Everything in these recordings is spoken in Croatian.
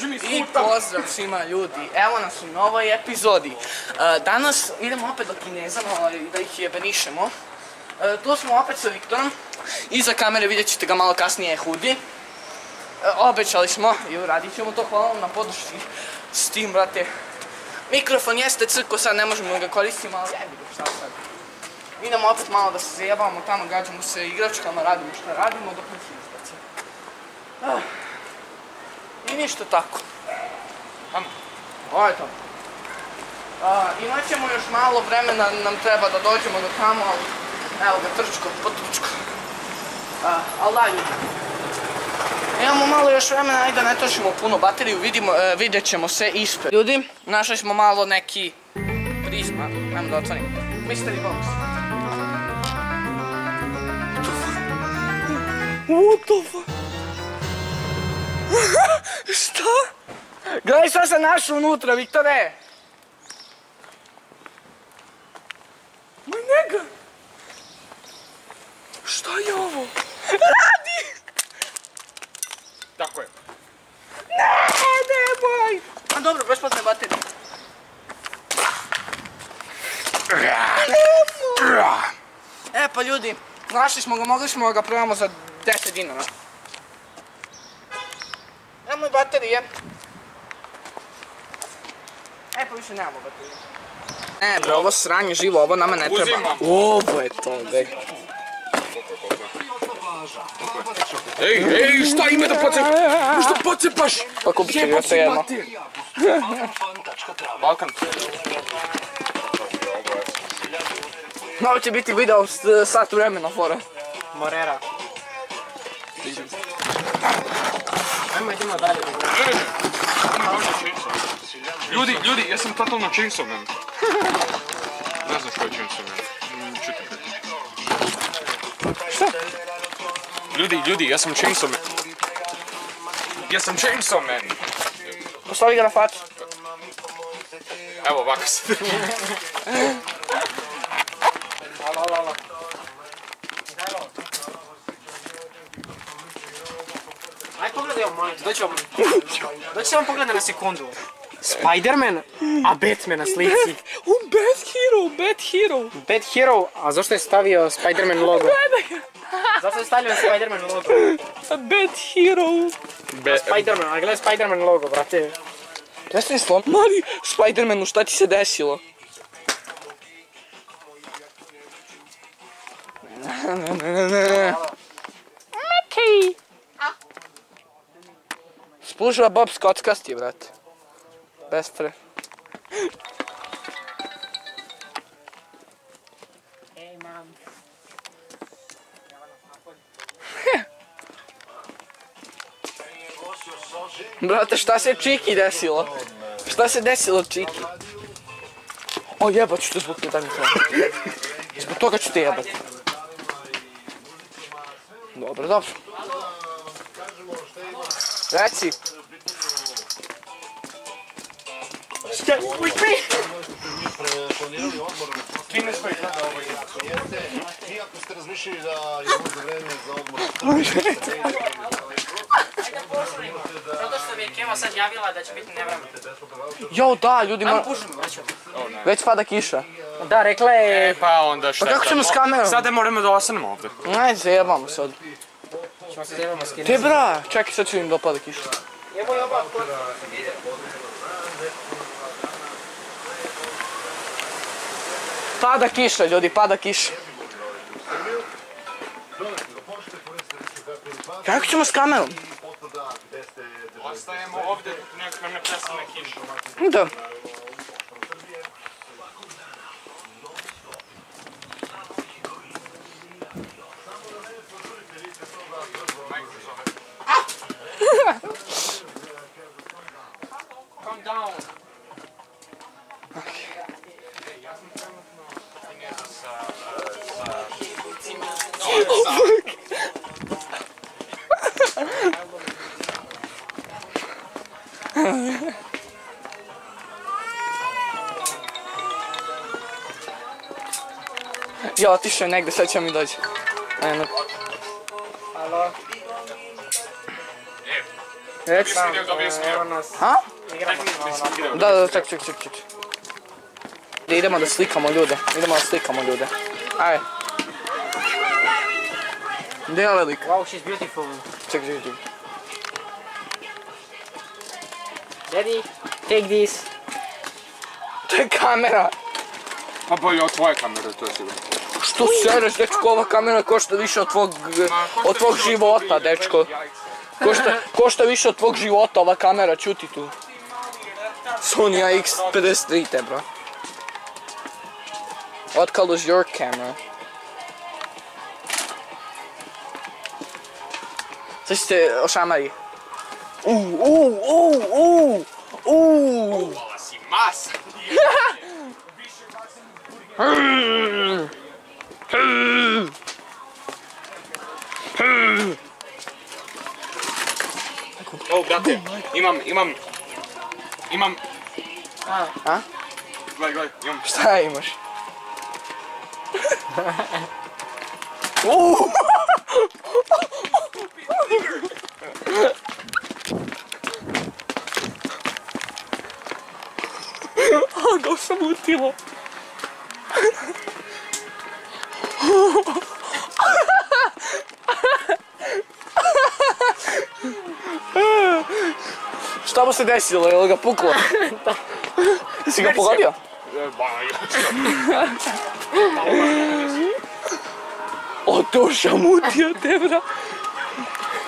kaži mi I pozdrav svima ljudi, evo nas u novoj epizodi. Danas idemo opet do Kineza, da ih jebenišemo. Tu smo opet sa Viktorom. Iza kamere vidjet ćete ga malo kasnije hudi. Obećali smo i uradit ćemo to, hvala vam na podršci s tim, brate. Mikrofon jeste crko, sad ne možemo ga koristiti, ali jebi ga, šta sad. Idemo opet malo da se zajebamo, tamo gađamo se igračkama, radimo šta radimo dok mi se izbaci. I ništa tako. Ovo je to. Imat ćemo još malo vremena, nam treba da dođemo do tamo, ali evo ga, trčko, potručko. Ali da, ljudi. Imamo malo još vremena, ajde da ne trošimo puno bateriju, vidjet ćemo se ispred. Ljudi, našli smo malo neki prizma, ajmo da otvorim. Mystery box. What the fuck? Šta? Gledaj šta sam našao unutra, Viktore! Ma njega! Šta je ovo? Radi! Tako je. Nemoj! A dobro, besplatne baterije. E pa ljudi, našli smo ga, mogli smo ga prodamo za 10 dinara. Nemoj baterije. E pa više nemamo baterije. Ne bre, ovo sranje živo, ovo nama ne treba. Uzimam. Ovo je to, gdje. Ej, šta ime da pocepaš? Što pocepaš? Pa kupit ću još jedno. Balkan. Ovo će biti video sat vremena, fora. Morera. Ajmo, idemo dalje. Ljudi, ja sam totalno Chainsaw Man. Ne znam što je Chainsaw Man. Čutim. Šta? Ljudi, ja sam Chainsaw Man. Ja sam Chainsaw Man. Postavi ga na facu. Evo ovako se. Alo. Aj pogledaj ovo, molim te, doći vam pogledaj na sekundu. Spider-Man, a Batman na slici. On bad hero. Bad hero, a zašto je stavio Spider-Man logo? Gledaj ga. Zašto je stavio Spider-Man logo? Bad hero. Spider-Man, a gledaj Spider-Man logo, brate. Prestani slom. Mali, Spider-Manu, šta ti se desilo? Mickey! Spužila Bob skockasti, brate. Bestre. Ej, mam. Brate, šta se Čiki desilo? Šta se desilo Čiki? O jebat ću te zbog te, daj mi to. Zbog toga ću te jebat. Dobro. Reci. Šta? Uj, Iako ste razmišljali da je možda vreme za odmor. Zato što mi je Keva sad javila da će biti nevreme. Jo, da, ljudi Ajmo pušimo, već. već pada kiša. Da, rekla je... Pa onda šta? Pa kako ćemo s kamerom? Sada moramo da ostanemo ovdje. Ajde, zajebamo se od... Ćemo se zajebamo s Te bra, čekaj, sad ću im da pada kiša. Evo je oba. Pada kiša, ljudi, pada kiša. Kako ćemo s kamerom? Ostajemo ovdje, nek nam ne presane kiša. Da. Calm down. Ja, otišao je negdje, sad će mi doći. Alo. Reci. Evo nas. Ha? Igramo malo naprijed. Da, ček. Idemo da slikamo ljude. Ajde. Gdje je ovaj lik? Wow, she's beautiful. Ček. Daddy, take this. To je kamera. Pa bolje od tvoje kamere, to je sigurno. Što sereš, dečko, ova kamera košta više od tvog života, dečko. Košta više od tvog života ova kamera, čuti tu. Sony AX53 te, bro. What color is your camera? Sad ćete ošamari. Vala si masa! O, brate, imam... A? Gledaj, imam... Šta imaš? Ga sam utilo. Šta mu se desilo, je li ga puklo? Si ga pogodio? O, to šamutio te, bra.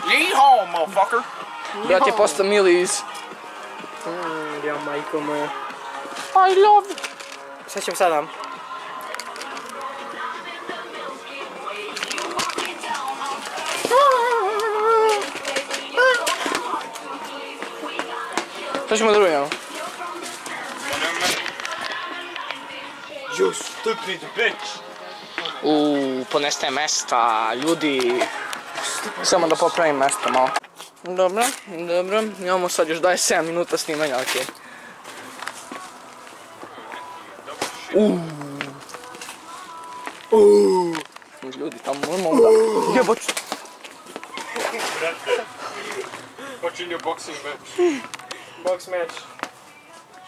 Yeehaw, motherfucker! Brat je postao mili iz... Ja, majko moja. I love it. Šta ćemo sada? Šta ćemo drugo imamo? You stupid bitch! Ponestaje mesta, ljudi. Samo da popravim mesta malo. Dobro. Imamo sad još 27 minuta snimanja, okej. Ljudi, tamo normalno da... Jeboć! Počinje boxing match. Box match.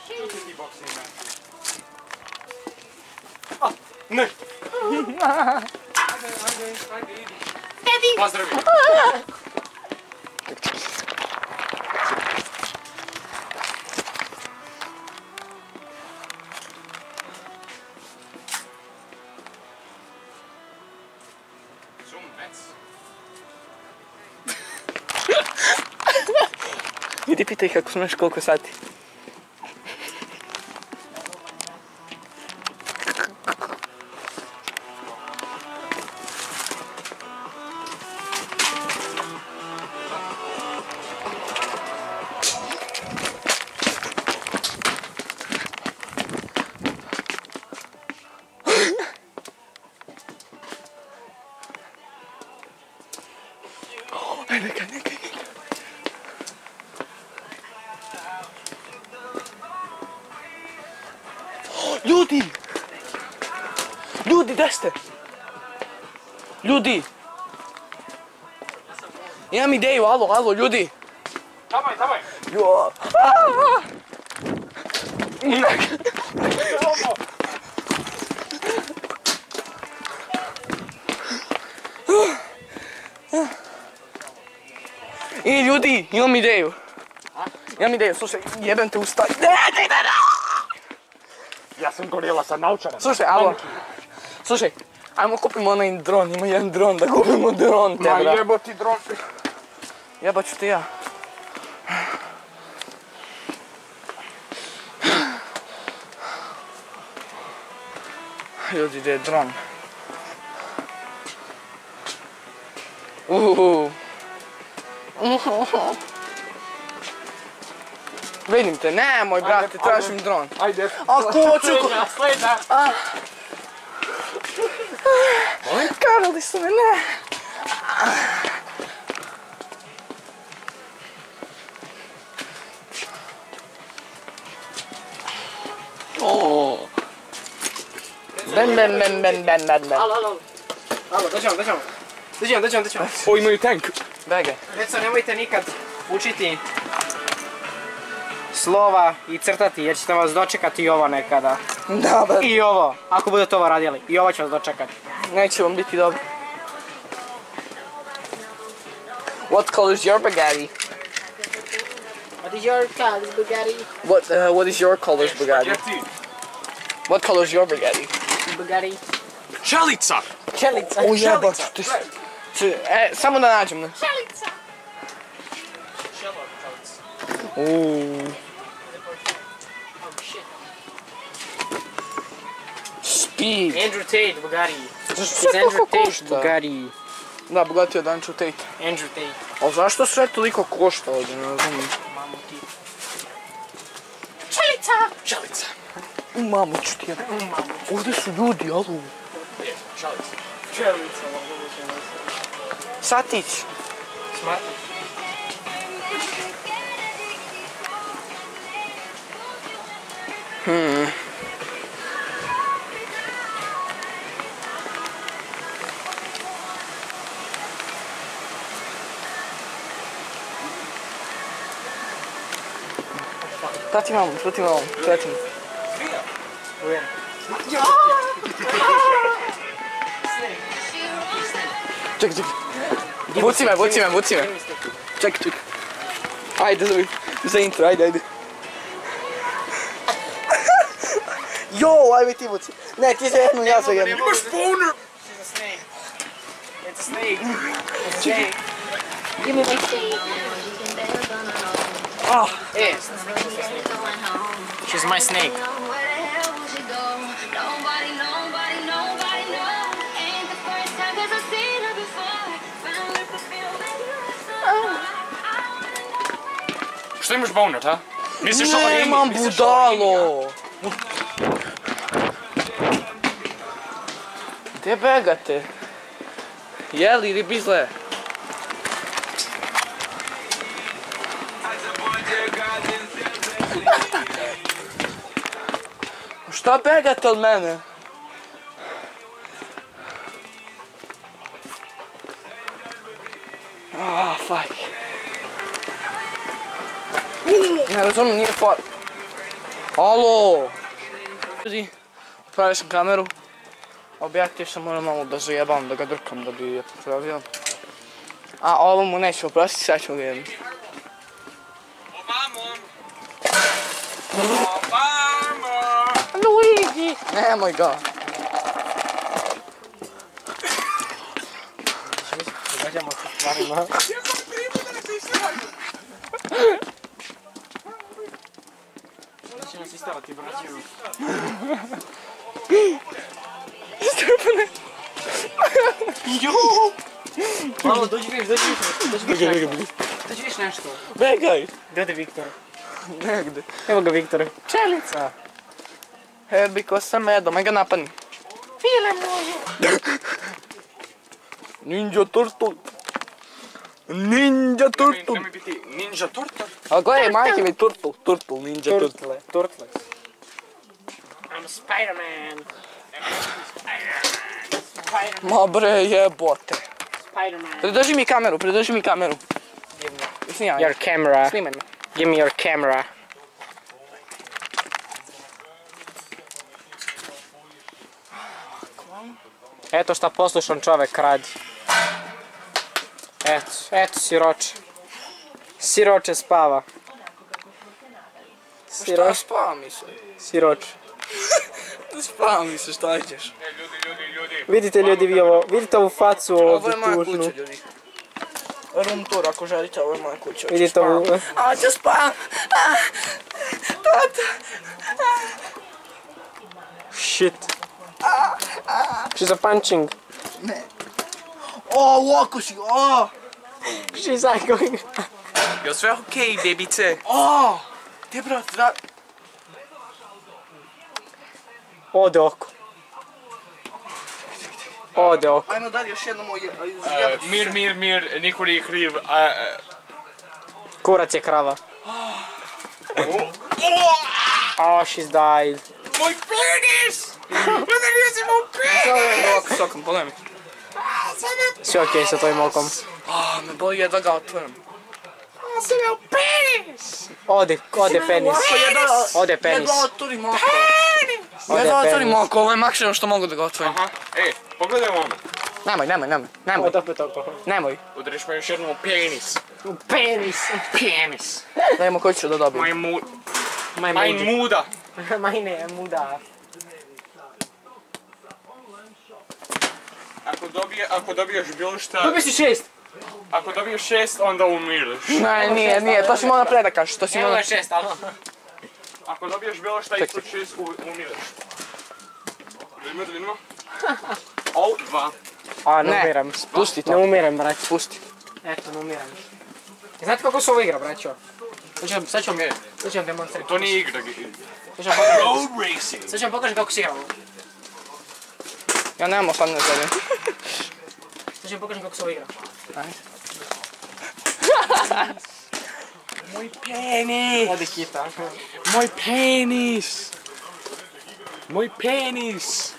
Čuti ti boxing match. Ne! Ajde, idi. Pozdravi! Idi pitaj ih ako znaš koliko sati. Neka. Ljudi, gdje ste? Ljudi! Imam ideju, alo, ljudi! Давай! I ljudi, imam ideju. Slušaj, jebem te ustaj. Ja sam gorila sa naučarem. Slušaj, ajmo kupimo onaj dron, ima jedan dron, da kupimo dron te, bra. Ma jebo ti dron. Jebat ću ti ja. Ljudi, gdje je dron? Vidim te, nemoj brate, tražim dron. Ajde. Ako hoću... Sleda. Karali su me, ne. Ben. Alo, dođemo. O, imaju tank. Bege. Djeco, nemojte nikad učiti slova i crtati jer ćete vas dočekati i ovo nekada. Da, bre. I ovo, ako budete ovo radili. I ovo će vas dočekati. Neće vam biti dobro. What color is your Bugatti? What is your color, Bugatti? What is your color's Bugatti? What color is your Bugatti? Bugatti. Čelica! Čelica. O jebać, samo da nađem, ne? Čelica. Speed. Andrew Tate, Bugatti. Sve toliko košta. Bugatti. Da, Bugatti od Andrew Tate. Andrew Tate. Ali zašto sve toliko košta ovdje, ne razumijem? Mamu ti. Čelica. U mamu ću ti. Ovdje su ljudi, alu. Čelica. Satić. Smart. Prati mamu. Čekaj. Vuci me. Čekaj. Ajde, za intro, ajde. Jo, ajme ti vuci. Ne, ti se jednu, ja se jednu. Imaš boner! She's a snake. It's a snake. It's a snake. Give me my snake. Ah, She's my snake. Što imaš boner, ha? Misliš ovo Amy? nemam budalo. Gdje begate? Jeli ili bizle? Šta begate od mene? Ah, fuck. Ne razumijem, nije far. Alo! Ljudi, upravio sam kameru. Objektiv sam moram malo da zajebam, da ga drkam da bi je popravio. A ovo mu neću oprostiti, sad ću ga jedem. Luigi! Nemoj ga. Događamo se stvarima. Da će nas istavati braću. Stepane! Malo, dođi viš nešto. Begaj! Gdje ode Viktor? Negde. Evo ga Viktor. Čelica. Herbiko sa medom, aj ga napadni. File moje. Ninja Turtle. Ninja Turtle. Nemoj biti Ninja Turtle. A gledaj, majke mi Turtle, Ninja Turtle. Turtle. I'm Spider-Man. Ma bre, jebote. Spider-Man. Pridrži mi kameru. Snimaj. Your camera. Snimaj me. Give me your camera. Eto šta poslušan čovek radi. Eto siroče. Siroče spava. Šta spava mi se? Siroče. Spava mi se, šta ćeš? Ljudi. Vidite ljudi vi ovo, vidite ovu facu Ovo ovdje je moja tužnu. kuća, ljudi. Room tour, ako želite, ovo je moja kuća. Vidite ovu... A, ću spavam. Tata. Shit. She's a punching. Ne. O, u oko si, o. She's going. Jel sve okej, bebice? O. Ti brate, da. Ode oko. Ode oko. Ajmo dalje još jednom ovo Mir, niko nije kriv. Kurac je krava. Oh, she's died. Moj penis! Udario si moj penis! Sokom, pogledaj mi. Sve okej sa tvojim okom. Me boli jedva ga otvorim. Ode penis. Ode penis. Jedva otvorim oko. Jedva otvorim oko, ovo je maksimum što mogu da ga otvorim. Aha, pogledaj ovo. Nemoj. Opet oko. Nemoj. Udariš me još jednom u penis. Penis. Dajmo koji ću da dobijem. Muda. Majne muda. Ako dobiješ bilo šta... Dobio si 6. Ako dobiješ 6, onda umireš. Ne, nije, to si morao pre da kažeš, to si Evo morao... je 6, ali... Ako dobiješ bilo šta ispod 6, umireš. Vidimo. O, 2. A, ne umiram. Pusti to. Ne umiram, brać. Pusti. Eto, ne umiram. Znate kako se ovo igra, braćo? Sad ću vam demonstrirati. To nije igra. Road racing. Sad ću vam pokažem kako se igra ovo. Ja nemam 18 godina. Sad ću vam pokažem kako se ovo igra. Moj penis! Odi kita. Moj penis! Moj penis!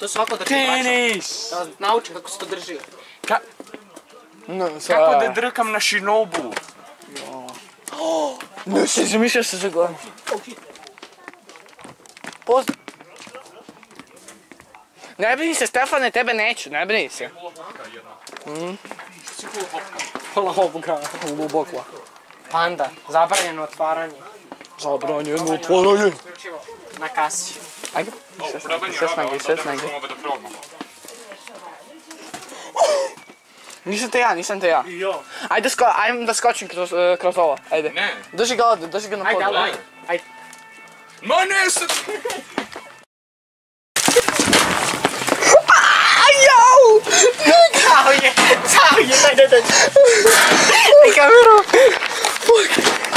To svako drži, braćo. Penis! Da naučim kako se to drži. Kako da drkam na Shinobu? Ne si izmišljao se za godinu. Ne brini se, Stefane, tebe neću, ne brini se. Lovga. Lubokla. Panda. Zabranjeno otvaranje. Zabranjeno otvaranje. Na kasi. Ajde, sve snage. Nisam te ja. Ajde da skočim kroz ovo, ajde. Ne. Drži ga ovdje, drži ga na podu. Ajde. Ma ne se... Daj. Daj kameru.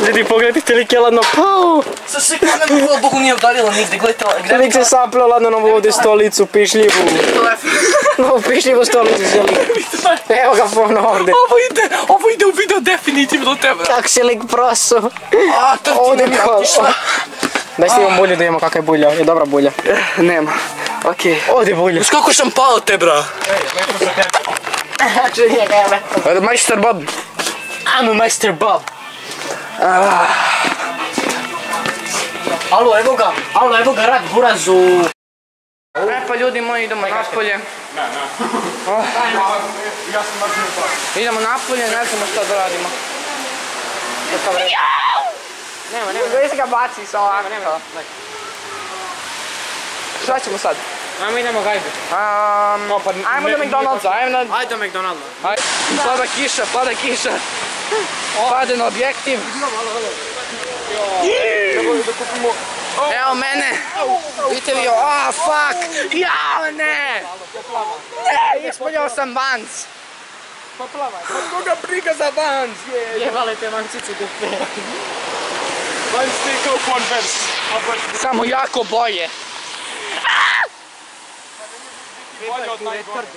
Ljudi, pogledajte li je ladno pao. Sa sekunde mi hvala Bogu nije udarilo nigde, gledajte. Lik se saplio ladno na ovdje stolicu, pišljivu. Ovu pišljivu stolicu želi. Evo ga ponovno ovdje. Ovo ide u video definitivno tebe. Kak se lik prosu. A, to ti Ovdje ne kao. otišla. Daj snimam bulju da imamo kakva je bulja. Je dobra bulja. Nema, okej. Ovdje bulja. Znaš koliko sam pao te, bra? Čuje ga je lepo. Majster Bob. I'm a Mr. Bob. Alo, evo ga rad burazu. Pa ljudi moji, idemo napolje. Idemo napolje, ne znamo šta da radimo. Nema. Gdje se ga baci sa ovako? Šta ćemo sad? Ajmo idemo gajbu. Ajmo do McDonald'sa, Ajde do McDonald'sa. Pada kiša. Pade na objektiv. Evo mene. Vidite vi, fuck. Jao, ne. Ne, ispunjao sam Vans. Koga briga za Vans? Jebale te mancice dupe. Vans ti kao Converse. Samo jako boje. Bolje od najgore.